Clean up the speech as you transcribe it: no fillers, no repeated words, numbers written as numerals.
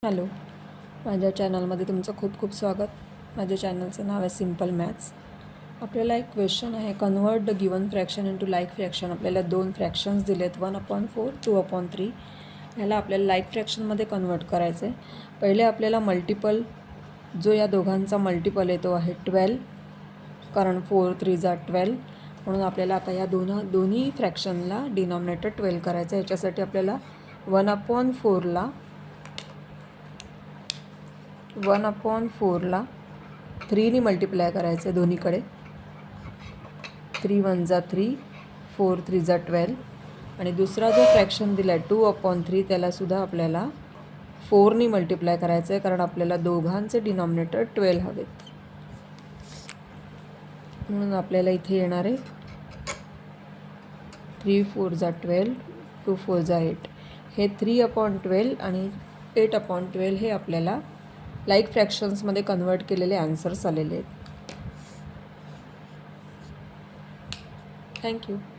Hello, माझ्या चॅनलमध्ये तुमचं खूप खूप स्वागत. माझ्या चॅनलचं नाव आहे सिम्पल मॅथ्स. आपल्याला एक क्वेश्चन आहे, convert the given fraction into like fraction. आपल्याला दोन फ्रॅक्शन्स दिलेत, 1/4 2/3. ह्याला आपल्याला लाईक फ्रॅक्शनमध्ये कन्वर्ट करायचं आहे. पहिले आपल्याला मल्टिपल, जो या दोघांचा मल्टिपल आहे तो आहे 12, कारण 4 3 12. म्हणून आपल्याला आता या दोन्ही फ्रॅक्शनला डिनॉमिनेटर 12 करायचं आहे. याच्यासाठी आपल्याला 1/4ला 3ने मल्टिप्लाय करायचं आहे दोन्हीकडे. 3 1 3, 4 3 12. आणि दुसरा जो फ्रॅक्शन दिला आहे 2/3, त्यालासुद्धा आपल्याला 4ने मल्टिप्लाय करायचं आहे, कारण आपल्याला दोघांचे डिनॉमिनेटर 12 हवेत. म्हणून आपल्याला इथे येणार आहे 3 4 12, 2 4 8. हे 3/12 आणि 8/12 हे आपल्याला लाईक फ्रॅक्शन्समध्ये कन्वर्ट केलेले आन्सर्स आलेले आहेत. थँक्यू.